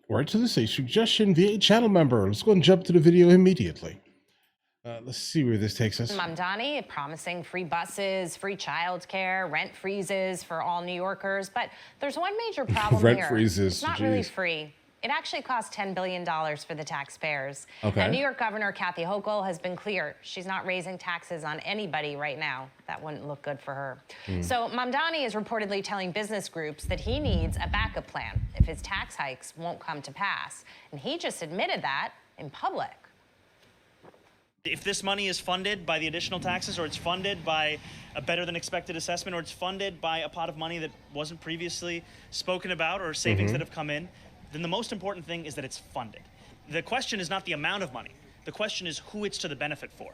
Right to this, a suggestion via a channel member. Let's go and jump to the video immediately. Let's see where this takes us. Mamdani promising free buses, free childcare, rent freezes for all New Yorkers. But there's one major problem Rent here. freezes, It's not really free. It actually costs $10 billion for the taxpayers. Okay. And New York Governor Kathy Hochul has been clear. She's not raising taxes on anybody right now. That wouldn't look good for her. So Mamdani is reportedly telling business groups that he needs a backup plan if his tax hikes won't come to pass. And he just admitted that in public. If this money is funded by the additional taxes, or it's funded by a better than expected assessment, or it's funded by a pot of money that wasn't previously spoken about, or savings that have come in, then the most important thing is that it's funded. The question is not the amount of money. The question is who it's to the benefit for.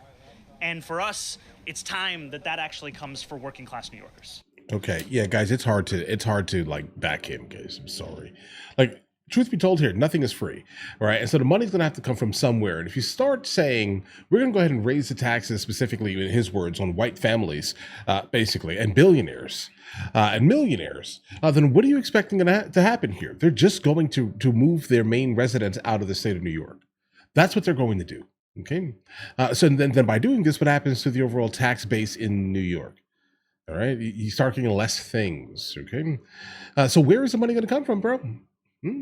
And for us, it's time that that actually comes for working class New Yorkers. Okay, yeah, guys, it's hard to like back him, guys. I'm sorry. Like, truth be told here, nothing is free, all right? And so the money's going to have to come from somewhere. And if you start saying, we're going to go ahead and raise the taxes, specifically in his words, on white families, basically, and billionaires and millionaires, then what are you expecting to happen here? They're just going to move their main residence out of the state of New York. That's what they're going to do, okay? So then by doing this, what happens to the overall tax base in New York? All right, you start getting less things, okay? So where is the money going to come from, bro?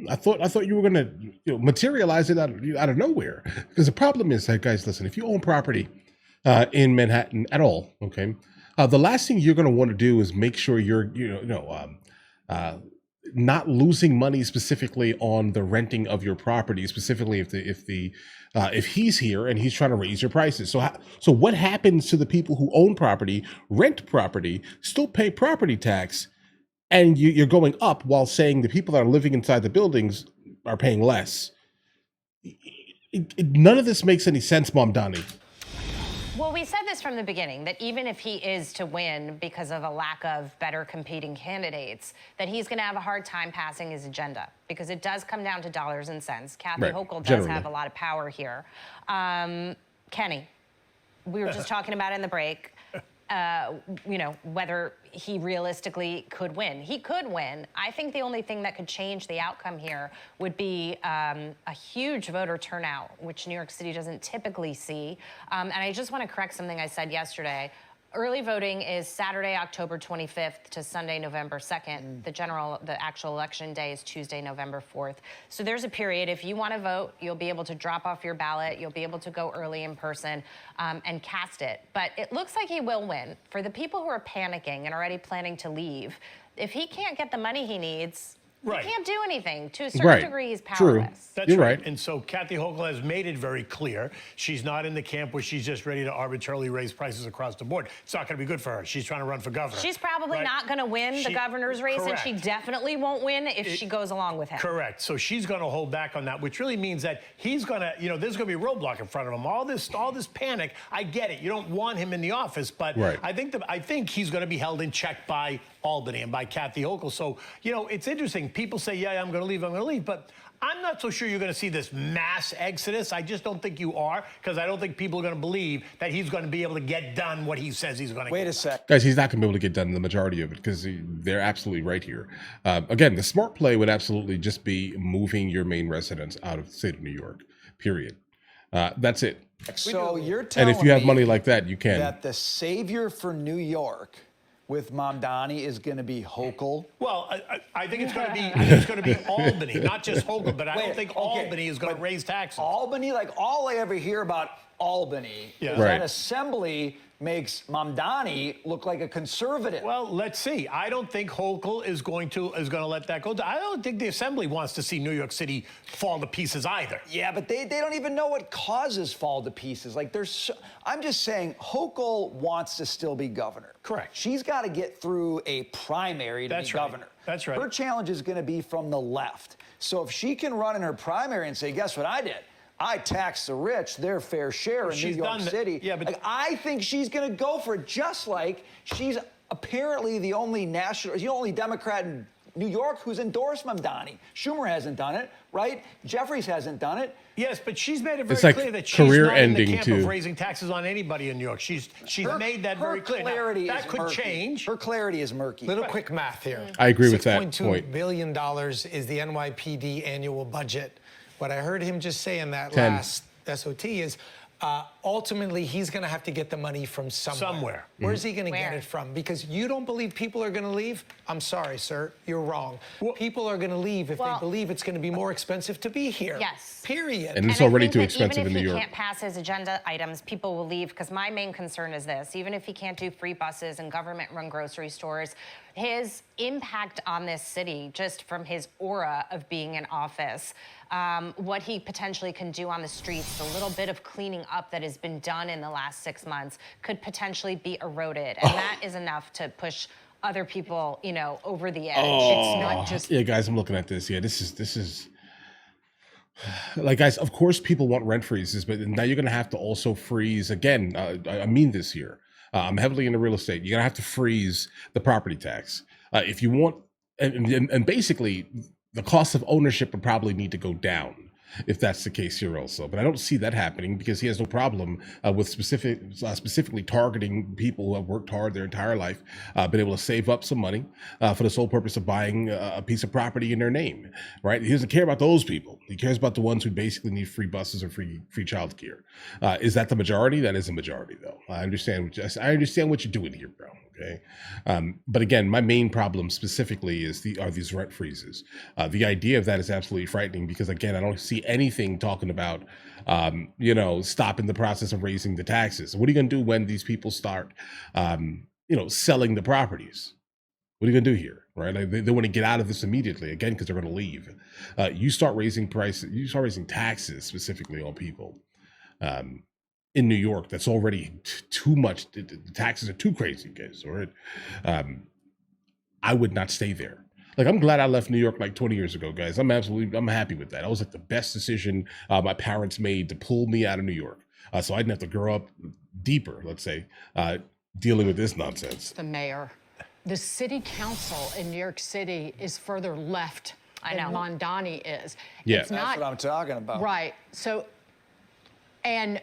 I thought you were going to materialize it out of nowhere. Because the problem is that, guys, listen, if you own property in Manhattan at all, okay, the last thing you're going to want to do is make sure you're not losing money specifically on the renting of your property, specifically if he's here and he's trying to raise your prices. So what happens to the people who own property, rent property, still pay property tax? And you're going up while saying the people that are living inside the buildings are paying less. None of this makes any sense, Mamdani. Well, we said this from the beginning, that even if he is to win because of a lack of better competing candidates, that he's going to have a hard time passing his agenda, because it does come down to dollars and cents. Kathy Hochul does have a lot of power here. Kenny, we were just talking about in the break, whether he realistically could win. He could win. I think the only thing that could change the outcome here would be a huge voter turnout, which New York City doesn't typically see. And I just want to correct something I said yesterday. Early voting is Saturday, October 25th to Sunday, November 2nd. The actual election day is Tuesday, November 4th. So there's a period. If you want to vote, you'll be able to drop off your ballot. You'll be able to go early in person and cast it. But it looks like he will win. For the people who are panicking and already planning to leave, if he can't get the money he needs, he can't do anything. To a certain degree, he's powerless. True. That's You're right. right. And so Kathy Hochul has made it very clear. She's not in the camp where she's just ready to arbitrarily raise prices across the board. It's not going to be good for her. She's trying to run for governor. She's probably not going to win the governor's race, and she definitely won't win if she goes along with him. Correct. So she's going to hold back on that, which really means that he's going to, there's going to be a roadblock in front of him. All this panic, I get it. You don't want him in the office, but I think he's going to be held in check by Albany and by Kathy Hochul. So, it's interesting. People say, yeah, I'm going to leave, but I'm not so sure you're going to see this mass exodus. I just don't think you are, because I don't think people are going to believe that he's going to be able to get done what he says he's going to Wait a sec. Guys, he's not going to be able to get done the majority of it, because they're absolutely right here. Again, the smart play would absolutely just be moving your main residence out of the state of New York, period. That's it. So you're telling me, and if you have me money like that, you can. that the savior for New York with Mamdani is going to be Hochul? Well, I think it's going to be Albany, not just Hochul, but I don't think Albany is going to raise taxes. Albany, like all I ever hear about Albany is that Assembly makes Mamdani look like a conservative. Well, let's see. I don't think Hochul is going to let that go. I don't think the Assembly wants to see New York City fall to pieces either. Yeah, but they don't even know what causes fall to pieces. Like I'm just saying Hochul wants to still be governor. Correct. She's got to get through a primary to be governor. That's right. Her challenge is going to be from the left. So if she can run in her primary and say, guess what I did? I tax the rich their fair share in New York City. Yeah, but I think she's going to go for it, just like she's apparently the only Democrat in New York, who's endorsed Mamdani. Schumer hasn't done it, right? Jeffries hasn't done it. Yes, but she's made it very It's like clear that she's career not in the ending camp too. of raising taxes on anybody in New York. She's made that very clear. Clarity Now, that is could murky. change. Her clarity is murky. Little quick math here. I agree with that $6.2 point. billion is the NYPD annual budget. What I heard him just say in that 10. last SOT is ultimately he's going to have to get the money from somewhere. Where's he going to get it from? Because you don't believe people are going to leave? I'm sorry, sir. You're wrong. People are going to leave if they believe it's going to be more expensive to be here. Yes. Period. And it's I already think too that expensive in New Even if York. he can't pass his agenda items, people will leave, because my main concern is this. Even if he can't do free buses and government-run grocery stores, his impact on this city, just from his aura of being in office, what he potentially can do on the streets, the little bit of cleaning up that has been done in the last 6 months could potentially be eroded. And that is enough to push other people, you know, over the edge. It's not just... Yeah, guys, I'm looking at this. Yeah, this is like, guys, of course people want rent freezes, but now you're going to have to also freeze again. I mean this here. I'm heavily into real estate. You're going to have to freeze the property tax. If you want, and basically the cost of ownership would probably need to go down if that's the case here also. But I don't see that happening because he has no problem with specifically targeting people who have worked hard their entire life, been able to save up some money for the sole purpose of buying a piece of property in their name, right? He doesn't care about those people. He cares about the ones who basically need free buses or free childcare. Is that the majority? That is a majority, though. I understand what you're doing here, bro. Okay, but again, my main problem specifically are these rent freezes. The idea of that is absolutely frightening because, again, I don't see anything talking about stopping the process of raising the taxes. What are you going to do when these people start selling the properties? What are you going to do here, right? Like they want to get out of this immediately, again, because they're going to leave. You start raising prices, you start raising taxes specifically on people. In New York, that's already too much. The taxes are too crazy, guys. All right, I would not stay there. Like, I'm glad I left New York like 20 years ago, guys. I'm happy with that. That was like the best decision my parents made to pull me out of New York, so I didn't have to grow up deeper. Let's say dealing with this nonsense. The mayor, the city council in New York City is further left than Mamdani is. Yeah, it's that's what I'm talking about. Right. So, and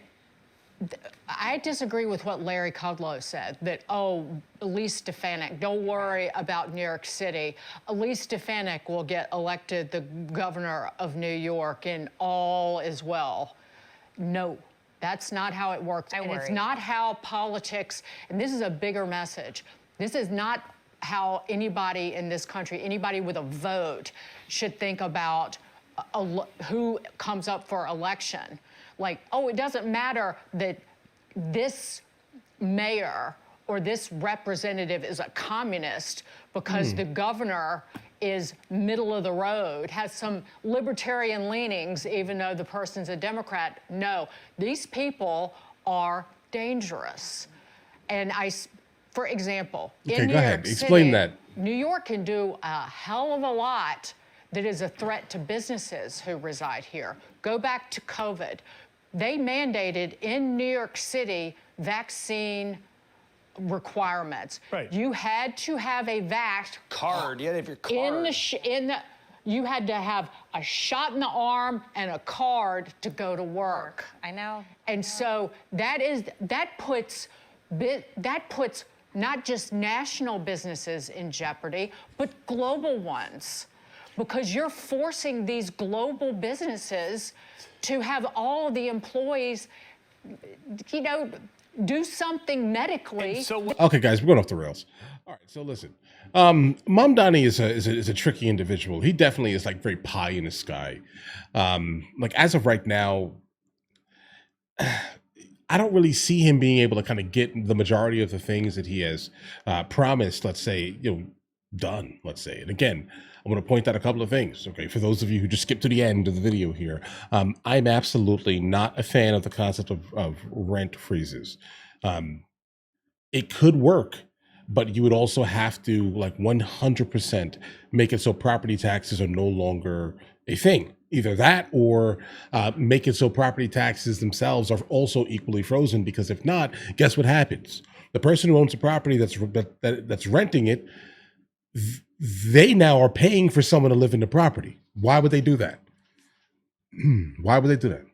I disagree with what Larry Kudlow said, that, Elise Stefanik, don't worry about New York City. Elise Stefanik will get elected the governor of New York and all is well. No, that's not how it works. And it's not how politics, and this is a bigger message, this is not how anybody in this country, anybody with a vote, should think about who comes up for election. Like, it doesn't matter that this mayor or this representative is a communist because the governor is middle of the road, has some libertarian leanings, even though the person's a Democrat. No, these people are dangerous. And for example, in New York City, explain that. New York can do a hell of a lot that is a threat to businesses who reside here. Go back to COVID. They mandated in New York City vaccine requirements. Right. You had to have a vax card. You had to have your card. You had to have a shot in the arm and a card to go to work. I know. And so that puts not just national businesses in jeopardy, but global ones, because you're forcing these global businesses to have all the employees, do something medically. Okay, guys, we're going off the rails. All right, so listen, Mamdani is a tricky individual. He definitely is like very pie in the sky. Like, as of right now, I don't really see him being able to kind of get the majority of the things that he has promised, let's say, done, let's say. And again, I'm going to point out a couple of things, okay, for those of you who just skipped to the end of the video here. I'm absolutely not a fan of the concept of rent freezes. It could work, but you would also have to, like, 100% make it so property taxes are no longer a thing. Either that or make it so property taxes themselves are also equally frozen, because if not, guess what happens? The person who owns the property that's renting it, they now are paying for someone to live in the property. Why would they do that? Why would they do that?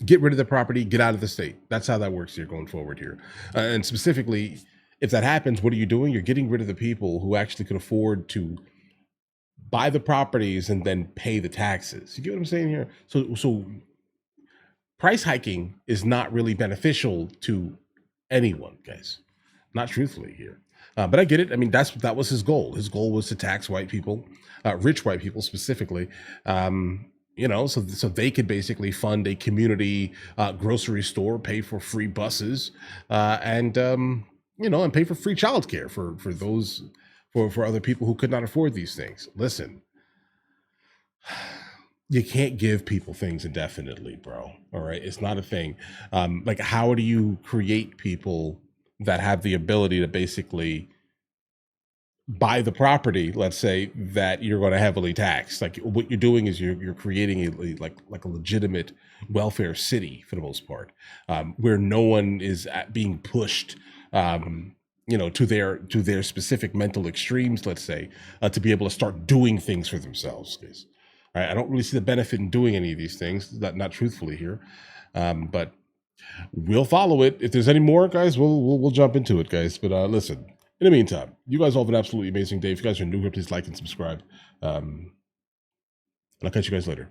Get rid of the property, get out of the state. That's how that works here going forward here. And specifically, if that happens, what are you doing? You're getting rid of the people who actually could afford to buy the properties and then pay the taxes. You get what I'm saying here? So price hiking is not really beneficial to anyone, guys. Not truthfully here. But I get it. I mean, that was his goal. His goal was to tax white people, rich white people specifically, so they could basically fund a community grocery store, pay for free buses, and pay for free childcare for those for other people who could not afford these things. Listen, you can't give people things indefinitely, bro. All right, it's not a thing. Like, how do you create people that have the ability to basically buy the property, let's say, that you're going to heavily tax? Like, what you're doing is you're creating a legitimate welfare city for the most part, where no one is being pushed, to their specific mental extremes, let's say, to be able to start doing things for themselves. Guys, I don't really see the benefit in doing any of these things. Not truthfully here, but we'll follow it. If there's any more, guys, we'll jump into it, guys. But listen. In the meantime, you guys all have an absolutely amazing day. If you guys are new here, please like and subscribe. And I'll catch you guys later.